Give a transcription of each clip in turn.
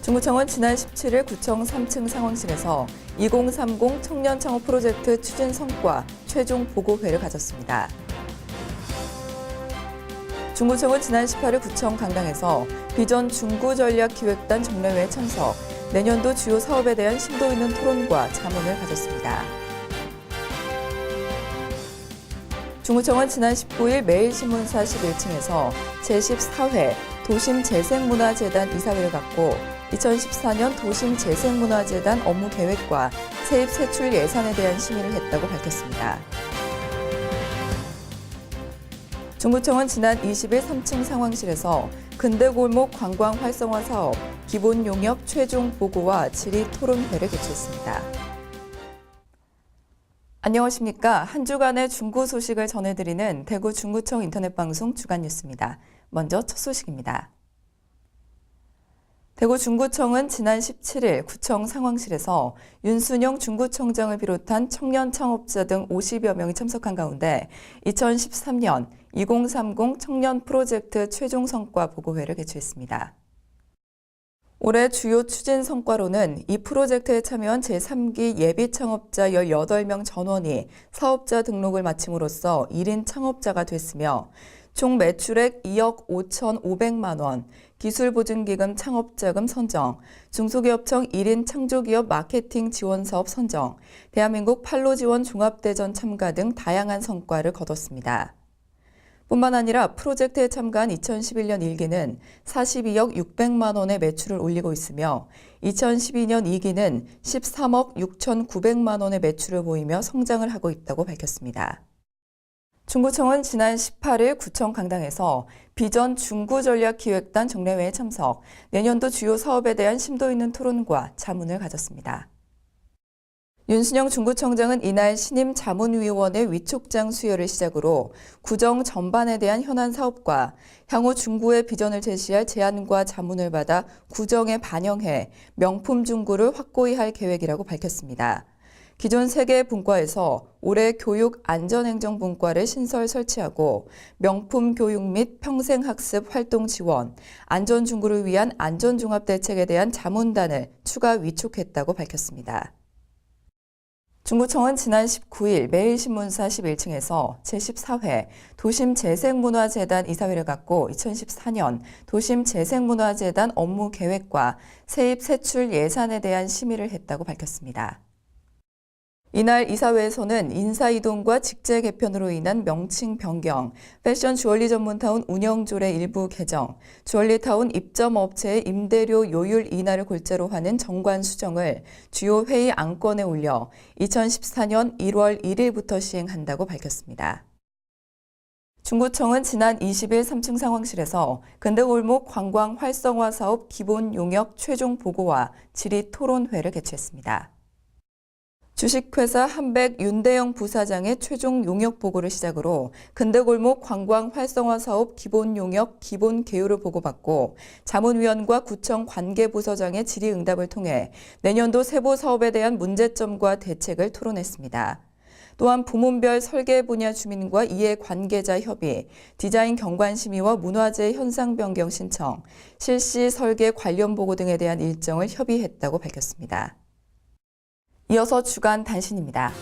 중구청은 지난 17일 구청 3층 상황실에서 2030 청년 창업 프로젝트 추진 성과 최종 보고회를 가졌습니다. 중구청은 지난 18일 구청 강당에서 비전 중구전략기획단 정례회에 참석, 내년도 주요 사업에 대한 심도 있는 토론과 자문을 가졌습니다. 중구청은 지난 19일 매일신문사 11층에서 제14회 도심재생문화재단 이사회를 갖고 2014년 도심재생문화재단 업무 계획과 세입 세출 예산에 대한 심의를 했다고 밝혔습니다. 중구청은 지난 20일 3층 상황실에서 근대골목 관광 활성화 사업 기본 용역 최종 보고와 질의 토론회를 개최했습니다. 안녕하십니까. 한 주간의 중구 소식을 전해드리는 대구 중구청 인터넷 방송 주간 뉴스입니다. 먼저 첫 소식입니다. 대구 중구청은 지난 17일 구청 상황실에서 윤순영 중구청장을 비롯한 청년 창업자 등 50여 명이 참석한 가운데 2013년 2030 청년 프로젝트 최종 성과 보고회를 개최했습니다. 올해 주요 추진 성과로는 이 프로젝트에 참여한 제3기 예비 창업자 18명 전원이 사업자 등록을 마침으로써 1인 창업자가 됐으며 총 매출액 2억 5,500만 원, 기술보증기금 창업자금 선정, 중소기업청 1인 창조기업 마케팅 지원 사업 선정, 대한민국 판로지원 종합대전 참가 등 다양한 성과를 거뒀습니다. 뿐만 아니라 프로젝트에 참가한 2011년 1기는 42억 600만 원의 매출을 올리고 있으며 2012년 2기는 13억 6,900만 원의 매출을 보이며 성장을 하고 있다고 밝혔습니다. 중구청은 지난 18일 구청 강당에서 비전 중구전략기획단 정례회에 참석, 내년도 주요 사업에 대한 심도 있는 토론과 자문을 가졌습니다. 윤순영 중구청장은 이날 신임 자문위원회 위촉장 수여를 시작으로 구정 전반에 대한 현안 사업과 향후 중구의 비전을 제시할 제안과 자문을 받아 구정에 반영해 명품 중구를 확고히 할 계획이라고 밝혔습니다. 기존 3개 분과에서 올해 교육 안전행정분과를 신설 설치하고 명품 교육 및 평생학습 활동 지원, 안전중구를 위한 안전종합대책에 대한 자문단을 추가 위촉했다고 밝혔습니다. 중구청은 지난 19일 매일신문사 11층에서 제14회 도심재생문화재단 이사회를 갖고 2014년 도심재생문화재단 업무 계획과 세입 세출 예산에 대한 심의를 했다고 밝혔습니다. 이날 이사회에서는 인사이동과 직제 개편으로 인한 명칭 변경, 패션 주얼리 전문타운 운영조례 일부 개정, 주얼리타운 입점업체의 임대료 요율 인하를 골자로 하는 정관 수정을 주요 회의 안건에 올려 2014년 1월 1일부터 시행한다고 밝혔습니다. 중구청은 지난 20일 3층 상황실에서 근대골목 관광 활성화 사업 기본 용역 최종 보고와 질의 토론회를 개최했습니다. 주식회사 한백 윤대영 부사장의 최종 용역 보고를 시작으로 근대골목 관광 활성화 사업 기본 용역 기본 개요를 보고받고 자문위원과 구청 관계부서장의 질의응답을 통해 내년도 세부 사업에 대한 문제점과 대책을 토론했습니다. 또한 부문별 설계 분야 주민과 이해 관계자 협의, 디자인 경관 심의와 문화재 현상 변경 신청, 실시 설계 관련 보고 등에 대한 일정을 협의했다고 밝혔습니다. 이어서 주간 단신입니다.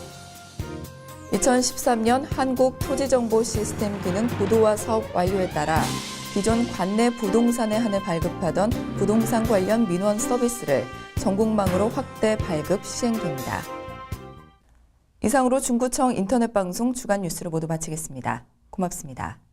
2013년 한국토지정보시스템 기능 고도화 사업 완료에 따라 기존 관내 부동산에 한해 발급하던 부동산 관련 민원 서비스를 전국망으로 확대 발급 시행됩니다. 이상으로 중구청 인터넷 방송 주간 뉴스를 모두 마치겠습니다. 고맙습니다.